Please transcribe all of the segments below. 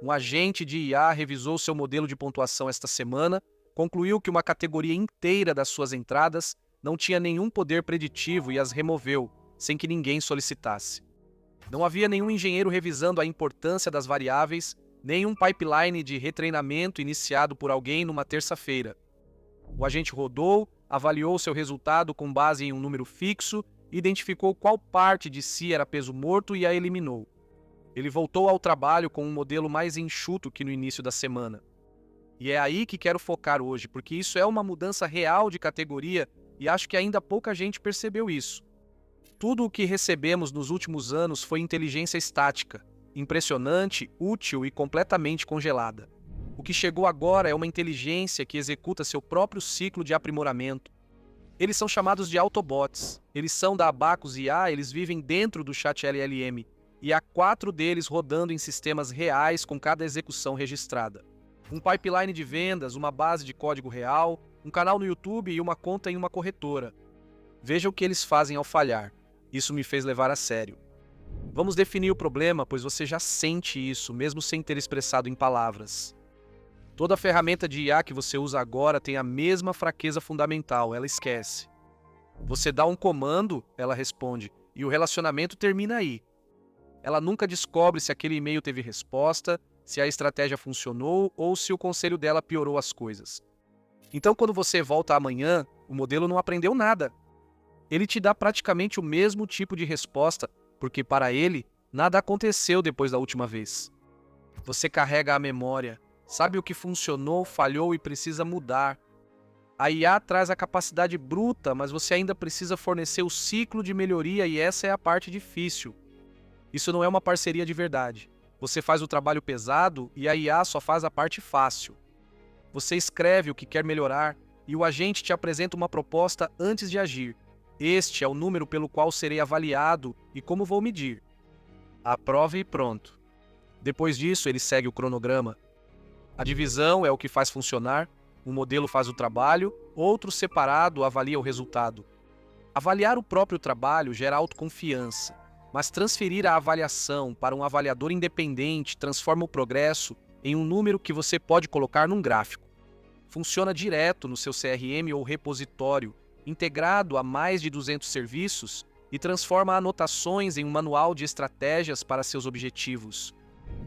Um agente de IA revisou seu modelo de pontuação esta semana, concluiu que uma categoria inteira das suas entradas não tinha nenhum poder preditivo e as removeu, sem que ninguém solicitasse. Não havia nenhum engenheiro revisando a importância das variáveis, nem um pipeline de retreinamento iniciado por alguém numa terça-feira. O agente rodou, avaliou seu resultado com base em um número fixo, identificou qual parte de si era peso morto e a eliminou. Ele voltou ao trabalho com um modelo mais enxuto que no início da semana. E é aí que quero focar hoje, porque isso é uma mudança real de categoria e acho que ainda pouca gente percebeu isso. Tudo o que recebemos nos últimos anos foi inteligência estática, impressionante, útil e completamente congelada. O que chegou agora é uma inteligência que executa seu próprio ciclo de aprimoramento. Eles são chamados de Autobots. Eles são da Abacus IA, eles vivem dentro do chat LLM, e há 4 deles rodando em sistemas reais com cada execução registrada. Um pipeline de vendas, uma base de código real, um canal no YouTube e uma conta em uma corretora. Veja o que eles fazem ao falhar. Isso me fez levar a sério. Vamos definir o problema, pois você já sente isso, mesmo sem ter expressado em palavras. Toda ferramenta de IA que você usa agora tem a mesma fraqueza fundamental, ela esquece. Você dá um comando, ela responde, e o relacionamento termina aí. Ela nunca descobre se aquele e-mail teve resposta, se a estratégia funcionou ou se o conselho dela piorou as coisas. Então, quando você volta amanhã, o modelo não aprendeu nada. Ele te dá praticamente o mesmo tipo de resposta, porque para ele, nada aconteceu depois da última vez. Você carrega a memória, sabe o que funcionou, falhou e precisa mudar. A IA traz a capacidade bruta, mas você ainda precisa fornecer o ciclo de melhoria e essa é a parte difícil. Isso não é uma parceria de verdade. Você faz o trabalho pesado e a IA só faz a parte fácil. Você escreve o que quer melhorar e o agente te apresenta uma proposta antes de agir. Este é o número pelo qual serei avaliado e como vou medir. Aprove e pronto. Depois disso, ele segue o cronograma. A divisão é o que faz funcionar, um modelo faz o trabalho, outro separado avalia o resultado. Avaliar o próprio trabalho gera autoconfiança, mas transferir a avaliação para um avaliador independente transforma o progresso em um número que você pode colocar num gráfico. Funciona direto no seu CRM ou repositório, integrado a mais de 200 serviços e transforma anotações em um manual de estratégias para seus objetivos.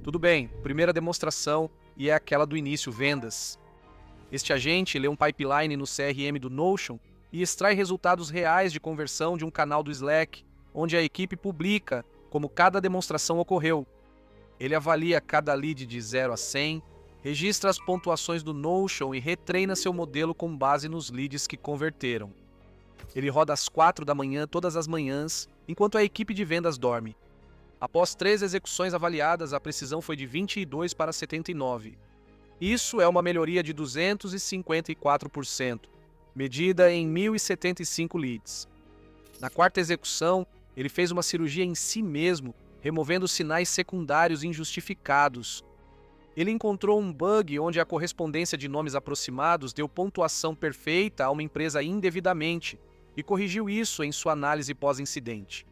Tudo bem, primeira demonstração e é aquela do início, vendas. Este agente lê um pipeline no CRM do Notion e extrai resultados reais de conversão de um canal do Slack, onde a equipe publica como cada demonstração ocorreu. Ele avalia cada lead de 0 a 100, registra as pontuações do Notion e retreina seu modelo com base nos leads que converteram. Ele roda às 4 da manhã todas as manhãs, enquanto a equipe de vendas dorme. Após 3 execuções avaliadas, a precisão foi de 22 para 79. Isso é uma melhoria de 254%, medida em 1.075 leads. Na 4ª execução, ele fez uma cirurgia em si mesmo, removendo sinais secundários injustificados. Ele encontrou um bug onde a correspondência de nomes aproximados deu pontuação perfeita a uma empresa indevidamente e corrigiu isso em sua análise pós-incidente.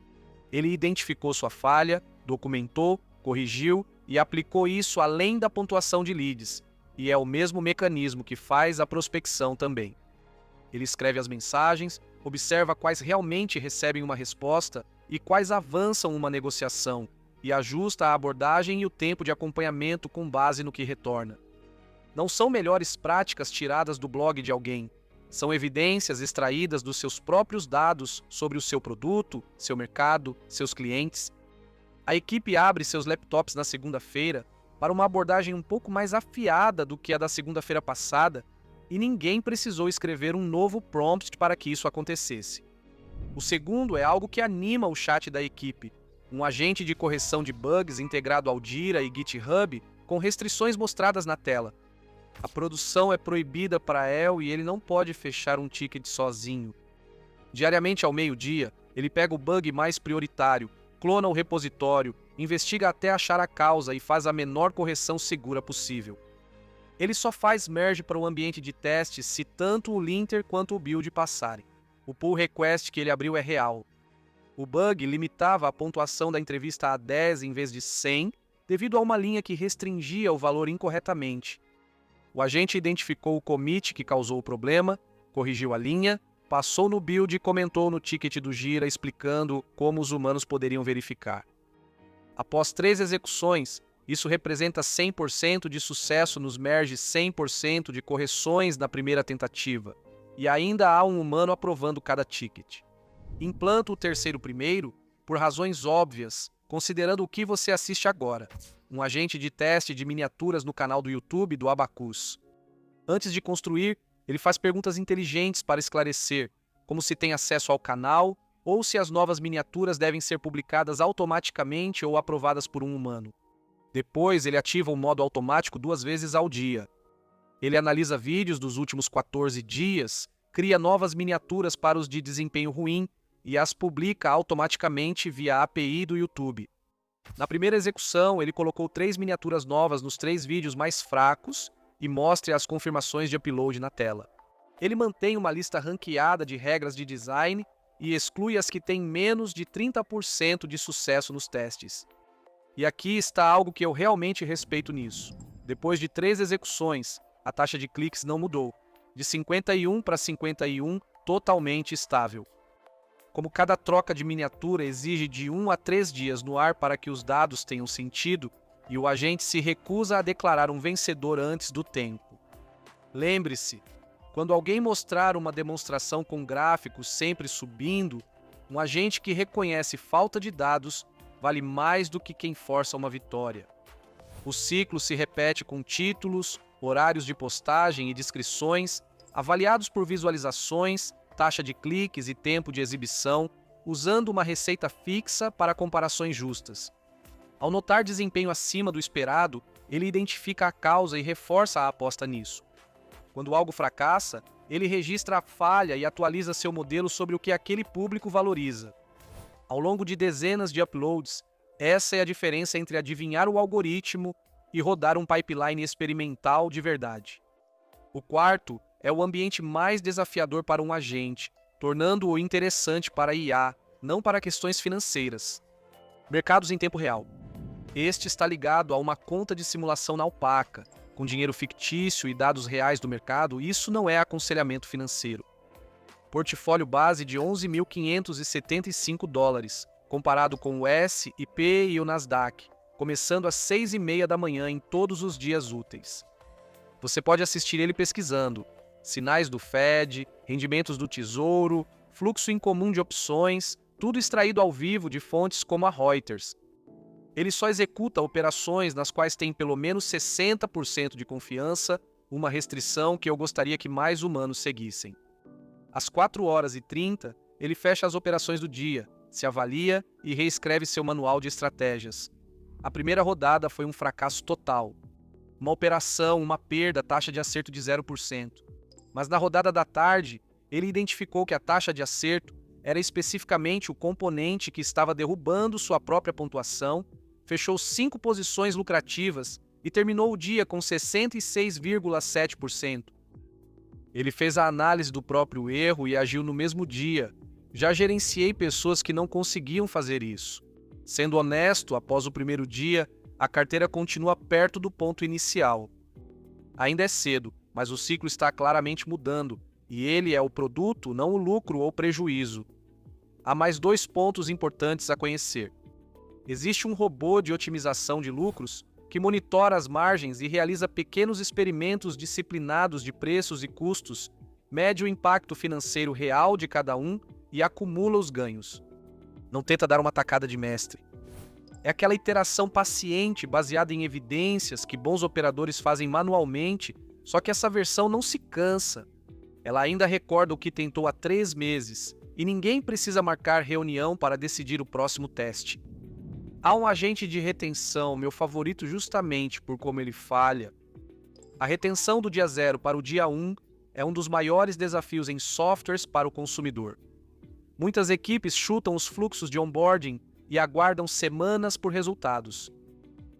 Ele identificou sua falha, documentou, corrigiu e aplicou isso além da pontuação de leads, e é o mesmo mecanismo que faz a prospecção também. Ele escreve as mensagens, observa quais realmente recebem uma resposta e quais avançam uma negociação, e ajusta a abordagem e o tempo de acompanhamento com base no que retorna. Não são melhores práticas tiradas do blog de alguém, são evidências extraídas dos seus próprios dados sobre o seu produto, seu mercado, seus clientes. A equipe abre seus laptops na segunda-feira para uma abordagem um pouco mais afiada do que a da segunda-feira passada, e ninguém precisou escrever um novo prompt para que isso acontecesse. O segundo é algo que anima o chat da equipe, um agente de correção de bugs integrado ao Jira e GitHub com restrições mostradas na tela. A produção é proibida para El e ele não pode fechar um ticket sozinho. Diariamente ao meio-dia, ele pega o bug mais prioritário, clona o repositório, investiga até achar a causa e faz a menor correção segura possível. Ele só faz merge para o ambiente de teste se tanto o linter quanto o build passarem. O pull request que ele abriu é real. O bug limitava a pontuação da entrevista a 10 em vez de 100 devido a uma linha que restringia o valor incorretamente. O agente identificou o commit que causou o problema, corrigiu a linha, passou no build e comentou no ticket do Gira explicando como os humanos poderiam verificar. Após 3 execuções, isso representa 100% de sucesso nos merges, 100% de correções na primeira tentativa, e ainda há um humano aprovando cada ticket. Implanta o terceiro primeiro por razões óbvias, considerando o que você assiste agora, um agente de teste de miniaturas no canal do YouTube do Abacus. Antes de construir, ele faz perguntas inteligentes para esclarecer, como se tem acesso ao canal ou se as novas miniaturas devem ser publicadas automaticamente ou aprovadas por um humano. Depois, ele ativa o modo automático 2 vezes ao dia. Ele analisa vídeos dos últimos 14 dias, cria novas miniaturas para os de desempenho ruim e as publica automaticamente via API do YouTube. Na primeira execução, ele colocou 3 miniaturas novas nos 3 vídeos mais fracos e mostra as confirmações de upload na tela. Ele mantém uma lista ranqueada de regras de design e exclui as que têm menos de 30% de sucesso nos testes. E aqui está algo que eu realmente respeito nisso. Depois de 3 execuções, a taxa de cliques não mudou, de 51 para 51, totalmente estável. Como cada troca de miniatura exige de 1 a 3 dias no ar para que os dados tenham sentido, e o agente se recusa a declarar um vencedor antes do tempo. Lembre-se, quando alguém mostrar uma demonstração com gráficos sempre subindo, um agente que reconhece falta de dados vale mais do que quem força uma vitória. O ciclo se repete com títulos, horários de postagem e descrições, avaliados por visualizações, taxa de cliques e tempo de exibição, usando uma receita fixa para comparações justas. Ao notar desempenho acima do esperado, ele identifica a causa e reforça a aposta nisso. Quando algo fracassa, ele registra a falha e atualiza seu modelo sobre o que aquele público valoriza. Ao longo de dezenas de uploads, essa é a diferença entre adivinhar o algoritmo e rodar um pipeline experimental de verdade. O quarto é o ambiente mais desafiador para um agente, tornando-o interessante para a IA, não para questões financeiras. Mercados em tempo real. Este está ligado a uma conta de simulação na Alpaca, com dinheiro fictício e dados reais do mercado. Isso não é aconselhamento financeiro. Portfólio base de $11.575, comparado com o S&P e o Nasdaq, começando às 6h30 da manhã em todos os dias úteis. Você pode assistir ele pesquisando sinais do Fed, rendimentos do Tesouro, fluxo incomum de opções, tudo extraído ao vivo de fontes como a Reuters. Ele só executa operações nas quais tem pelo menos 60% de confiança, uma restrição que eu gostaria que mais humanos seguissem. Às 4h30, ele fecha as operações do dia, se avalia e reescreve seu manual de estratégias. A primeira rodada foi um fracasso total. Uma operação, uma perda, taxa de acerto de 0%. Mas na rodada da tarde, ele identificou que a taxa de acerto era especificamente o componente que estava derrubando sua própria pontuação, fechou 5 posições lucrativas e terminou o dia com 66,7%. Ele fez a análise do próprio erro e agiu no mesmo dia. Já gerenciei pessoas que não conseguiam fazer isso. Sendo honesto, após o primeiro dia, a carteira continua perto do ponto inicial. Ainda é cedo, mas o ciclo está claramente mudando, e ele é o produto, não o lucro ou prejuízo. Há mais 2 pontos importantes a conhecer. Existe um robô de otimização de lucros que monitora as margens e realiza pequenos experimentos disciplinados de preços e custos, mede o impacto financeiro real de cada um e acumula os ganhos. Não tenta dar uma tacada de mestre. É aquela iteração paciente baseada em evidências que bons operadores fazem manualmente, só que essa versão não se cansa. Ela ainda recorda o que tentou há 3 meses, e ninguém precisa marcar reunião para decidir o próximo teste. Há um agente de retenção, meu favorito justamente por como ele falha. A retenção do dia 0 para o dia 1 é um dos maiores desafios em softwares para o consumidor. Muitas equipes chutam os fluxos de onboarding e aguardam semanas por resultados.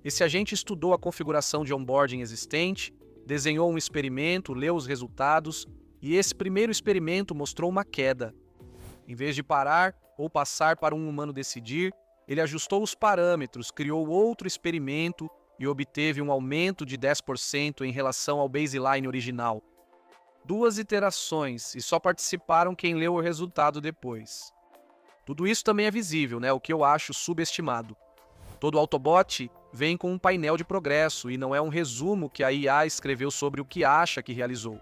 Esse agente estudou a configuração de onboarding existente, desenhou um experimento, leu os resultados, e esse primeiro experimento mostrou uma queda. Em vez de parar ou passar para um humano decidir, Ele ajustou os parâmetros, criou outro experimento e obteve um aumento de 10% em relação ao baseline original. 2 iterações e só participaram quem leu o resultado depois. Tudo isso também é visível, né? O que eu acho subestimado. Todo Autobot vem com um painel de progresso e não é um resumo que a IA escreveu sobre o que acha que realizou.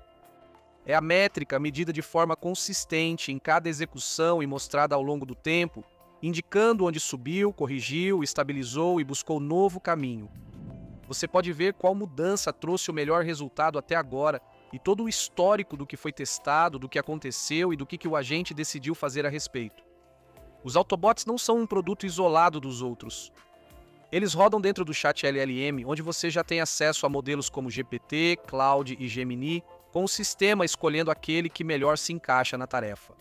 É a métrica medida de forma consistente em cada execução e mostrada ao longo do tempo, indicando onde subiu, corrigiu, estabilizou e buscou novo caminho. Você pode ver qual mudança trouxe o melhor resultado até agora e todo o histórico do que foi testado, do que aconteceu e do que o agente decidiu fazer a respeito. Os Autobots não são um produto isolado dos outros. Eles rodam dentro do chat LLM, onde você já tem acesso a modelos como GPT, Claude e Gemini, com o sistema escolhendo aquele que melhor se encaixa na tarefa.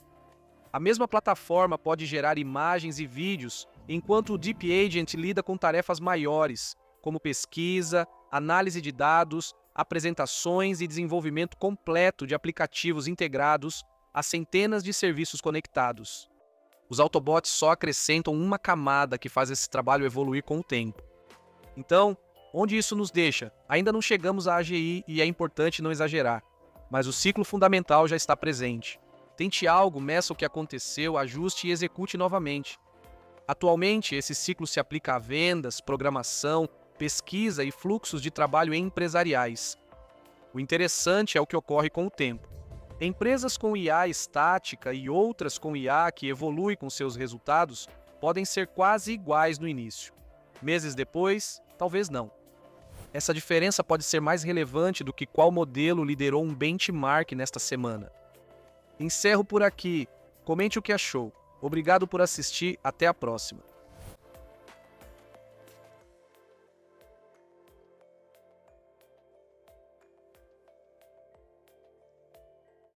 A mesma plataforma pode gerar imagens e vídeos, enquanto o Deep Agent lida com tarefas maiores, como pesquisa, análise de dados, apresentações e desenvolvimento completo de aplicativos integrados a centenas de serviços conectados. Os Autobots só acrescentam uma camada que faz esse trabalho evoluir com o tempo. Então, onde isso nos deixa? Ainda não chegamos à AGI e é importante não exagerar, mas o ciclo fundamental já está presente. Tente algo, meça o que aconteceu, ajuste e execute novamente. Atualmente, esse ciclo se aplica a vendas, programação, pesquisa e fluxos de trabalho empresariais. O interessante é o que ocorre com o tempo. Empresas com IA estática e outras com IA que evolui com seus resultados podem ser quase iguais no início. Meses depois, talvez não. Essa diferença pode ser mais relevante do que qual modelo liderou um benchmark nesta semana. Encerro por aqui. Comente o que achou. Obrigado por assistir. Até a próxima.